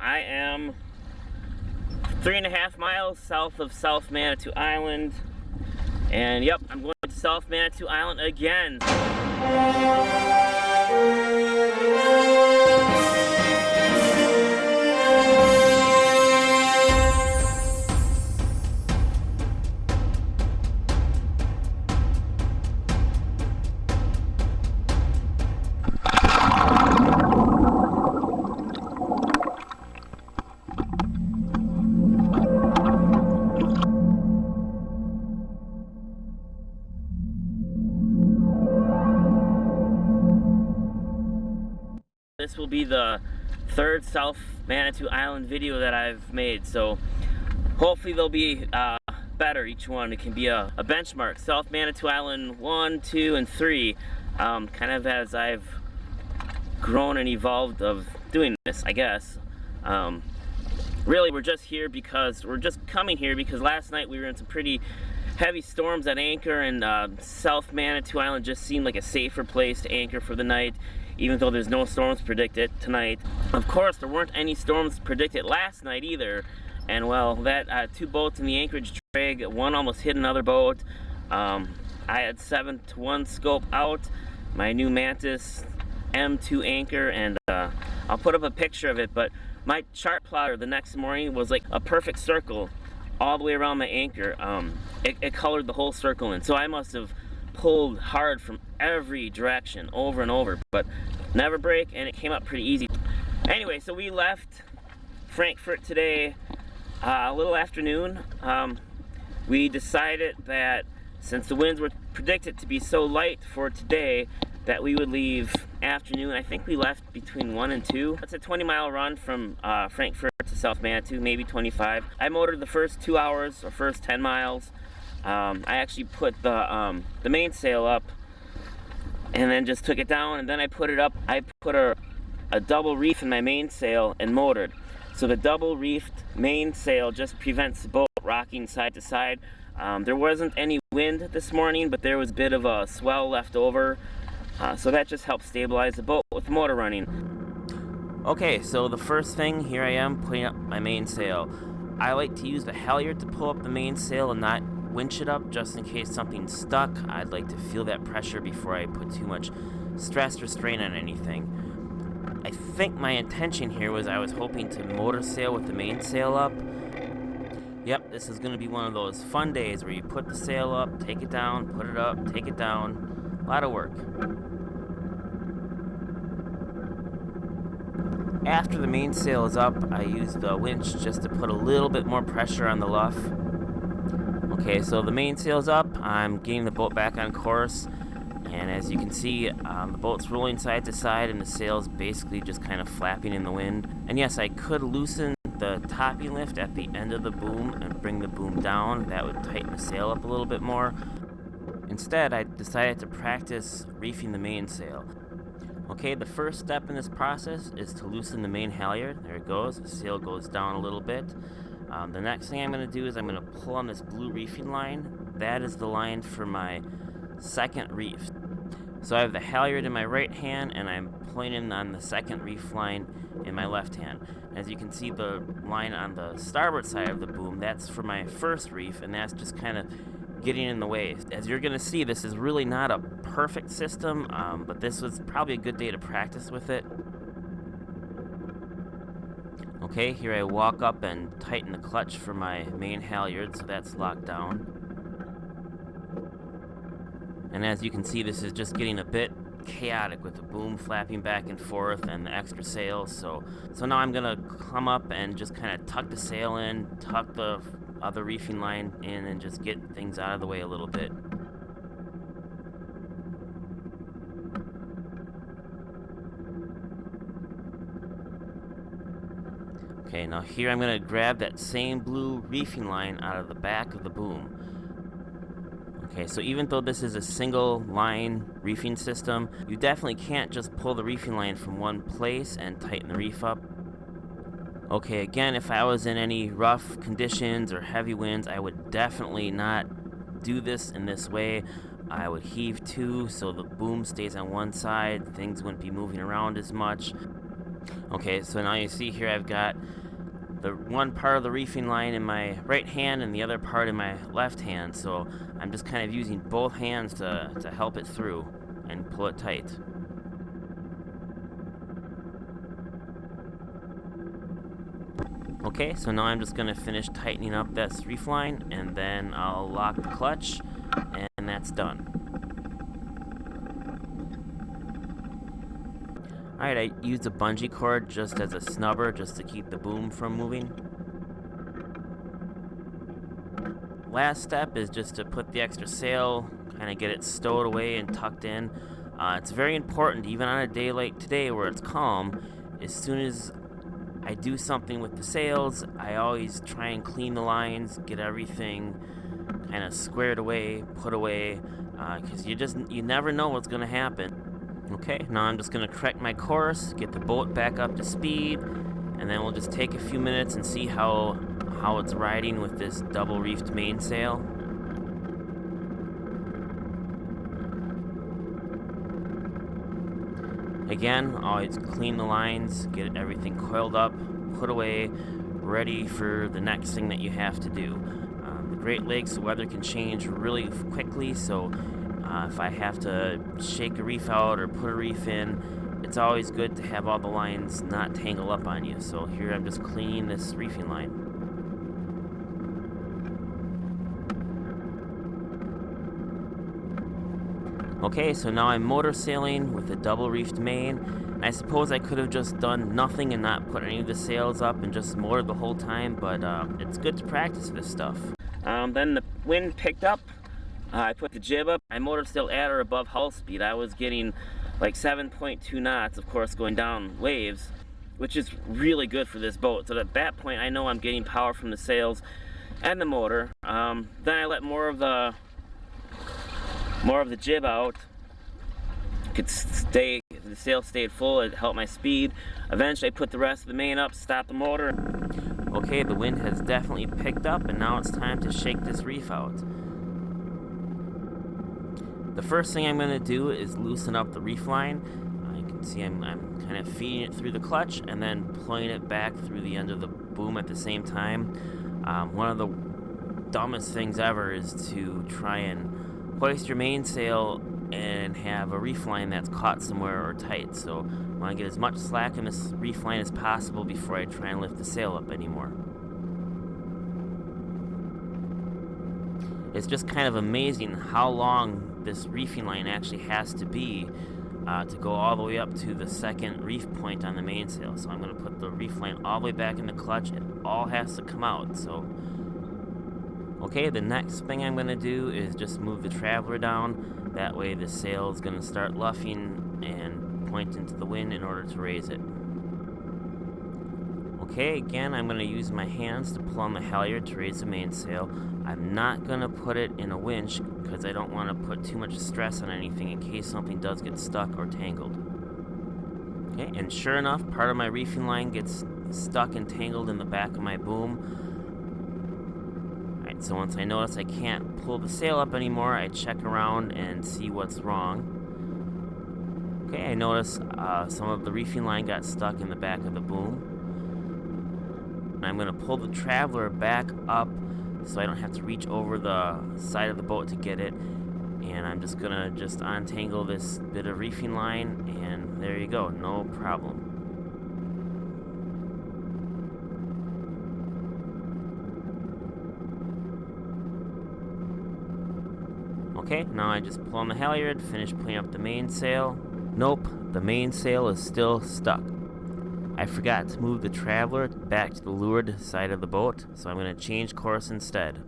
I am 3.5 miles south of South Manitou Island. And yep, I'm going to South Manitou Island again. This will be the third South Manitou Island video that I've made, so hopefully they'll be better, each one. It can be a benchmark. South Manitou Island 1, 2, and 3, kind of as I've grown and evolved of doing this, I guess. Really, we're just coming here because last night we were in some pretty heavy storms at anchor, and South Manitou Island just seemed like a safer place to anchor for the night, even though there's no storms predicted tonight. Of course, there weren't any storms predicted last night either, and well, that 2 boats in the anchorage drag, one almost hit another boat. I had 7-to-1 scope out, my new Mantis M2 anchor, and I'll put up a picture of it, but my chart plotter the next morning was like a perfect circle all the way around my anchor. It colored the whole circle in, so I must have pulled hard from every direction over and over, but never break, and it came up pretty easy. Anyway, so we left Frankfurt today a little afternoon. We decided that since the winds were predicted to be so light for today, that we would leave afternoon. I think we left between 1 and 2. It's a 20-mile run from Frankfurt to South Manitou, maybe 25. I motored the first 2 hours, or first 10 miles. I actually put the mainsail up and then just took it down, and then I put it up. I put a double reef in my mainsail and motored. So the double reefed mainsail just prevents the boat rocking side to side. There wasn't any wind this morning, but there was a bit of a swell left over. So that just helps stabilize the boat with the motor running. Okay, so the first thing, here I am putting up my mainsail. I like to use the halyard to pull up the mainsail and not winch it up, just in case something's stuck. I'd like to feel that pressure before I put too much stress or strain on anything. I think my intention here was I was hoping to motor sail with the mainsail up. Yep, this is going to be one of those fun days where you put the sail up, take it down, put it up, take it down. A lot of work. After the mainsail is up, I use the winch just to put a little bit more pressure on the luff. Okay, so the mainsail's up, I'm getting the boat back on course, and as you can see, the boat's rolling side to side and the sail's basically just kind of flapping in the wind. And yes, I could loosen the topping lift at the end of the boom and bring the boom down. That would tighten the sail up a little bit more. Instead, I decided to practice reefing the mainsail. Okay, the first step in this process is to loosen the main halyard. There it goes, the sail goes down a little bit. The next thing I'm going to do is I'm going to pull on this blue reefing line. That is the line for my second reef. So I have the halyard in my right hand and I'm pointing on the second reef line in my left hand. As you can see, the line on the starboard side of the boom, that's for my first reef, and that's just kind of getting in the way. As you're going to see, this is really not a perfect system, but this was probably a good day to practice with it. Okay, here I walk up and tighten the clutch for my main halyard, so that's locked down. And as you can see, this is just getting a bit chaotic with the boom flapping back and forth and the extra sails. So now I'm gonna come up and just kind of tuck the sail in, tuck the other reefing line in, and just get things out of the way a little bit. Okay, now here I'm going to grab that same blue reefing line out of the back of the boom. Okay, so even though this is a single line reefing system, you definitely can't just pull the reefing line from one place and tighten the reef up. Okay, again, if I was in any rough conditions or heavy winds, I would definitely not do this in this way. I would heave to so the boom stays on one side, things wouldn't be moving around as much. Okay, so now you see here I've got the one part of the reefing line in my right hand and the other part in my left hand, so I'm just kind of using both hands to help it through and pull it tight. Okay, so now I'm just going to finish tightening up this reef line, and then I'll lock the clutch, and that's done. Alright, I used a bungee cord just as a snubber, just to keep the boom from moving. Last step is just to put the extra sail, kind of get it stowed away and tucked in. It's very important, even on a day like today where it's calm, as soon as I do something with the sails, I always try and clean the lines, get everything kind of squared away, put away, because you never know what's going to happen. Okay, now I'm just going to correct my course, get the boat back up to speed, and then we'll just take a few minutes and see how it's riding with this double reefed mainsail. Again, always clean the lines, get everything coiled up, put away, ready for the next thing that you have to do. The Great Lakes, the weather can change really quickly, so if I have to shake a reef out or put a reef in, it's always good to have all the lines not tangle up on you. So here I'm just cleaning this reefing line. Okay, so now I'm motor sailing with a double reefed main. I suppose I could have just done nothing and not put any of the sails up and just motored the whole time, but it's good to practice this stuff. Then the wind picked up. I put the jib up. I motor sailed at or above hull speed. I was getting like 7.2 knots, of course, going down waves, which is really good for this boat. So at that point, I know I'm getting power from the sails and the motor. Then I let more of the jib out. The sail stayed full, it helped my speed. Eventually I put the rest of the main up, stopped the motor. Okay, the wind has definitely picked up, and now it's time to shake this reef out. The first thing I'm going to do is loosen up the reef line. You can see I'm kind of feeding it through the clutch and then pulling it back through the end of the boom at the same time. One of the dumbest things ever is to try and hoist your mainsail and have a reef line that's caught somewhere or tight. So I want to get as much slack in this reef line as possible before I try and lift the sail up anymore. It's just kind of amazing how long this reefing line actually has to be to go all the way up to the second reef point on the mainsail. So I'm going to put the reef line all the way back in the clutch. It all has to come out. So okay, the next thing I'm going to do is just move the traveler down. That way the sail is going to start luffing and point into the wind in order to raise it. Okay, again, I'm going to use my hands to pull on the halyard to raise the mainsail. I'm not going to put it in a winch because I don't want to put too much stress on anything in case something does get stuck or tangled. Okay, and sure enough, part of my reefing line gets stuck and tangled in the back of my boom. Alright, so once I notice I can't pull the sail up anymore, I check around and see what's wrong. Okay, I notice some of the reefing line got stuck in the back of the boom. I'm going to pull the traveler back up so I don't have to reach over the side of the boat to get it. And I'm just going to untangle this bit of reefing line, and there you go, no problem. Okay, now I just pull on the halyard, finish pulling up the mainsail. Nope, the mainsail is still stuck. I forgot to move the traveler back to the leeward side of the boat, so I'm going to change course instead.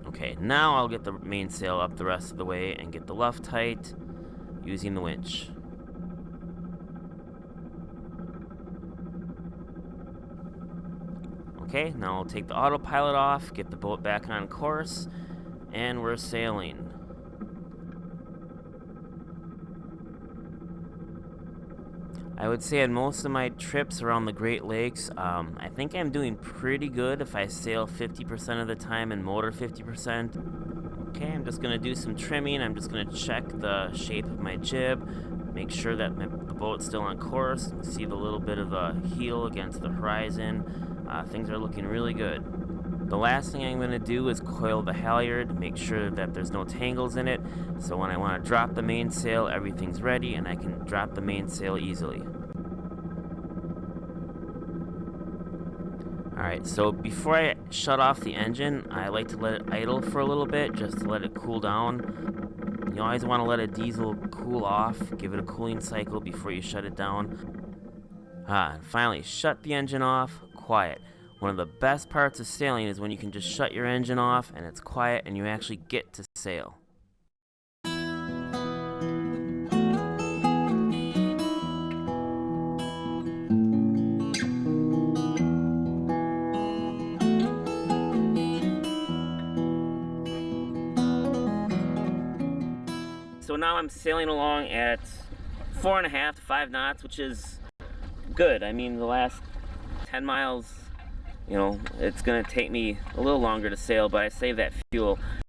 Okay, now I'll get the mainsail up the rest of the way and get the luff tight using the winch. Okay, now I'll take the autopilot off, get the boat back on course, and we're sailing. I would say on most of my trips around the Great Lakes, I think I'm doing pretty good if I sail 50% of the time and motor 50%. Okay, I'm just gonna do some trimming. I'm just gonna check the shape of my jib, make sure that the boat's still on course. See the little bit of a heel against the horizon. Things are looking really good. The last thing I'm going to do is coil the halyard, make sure that there's no tangles in it, so when I want to drop the mainsail, everything's ready and I can drop the mainsail easily. Alright, so before I shut off the engine, I like to let it idle for a little bit, just to let it cool down. You always want to let a diesel cool off, give it a cooling cycle before you shut it down. And finally, shut the engine off, quiet. One of the best parts of sailing is when you can just shut your engine off and it's quiet and you actually get to sail. So now I'm sailing along at 4.5 to 5 knots, which is good. I mean, the last 10 miles, you know, it's gonna take me a little longer to sail, but I save that fuel.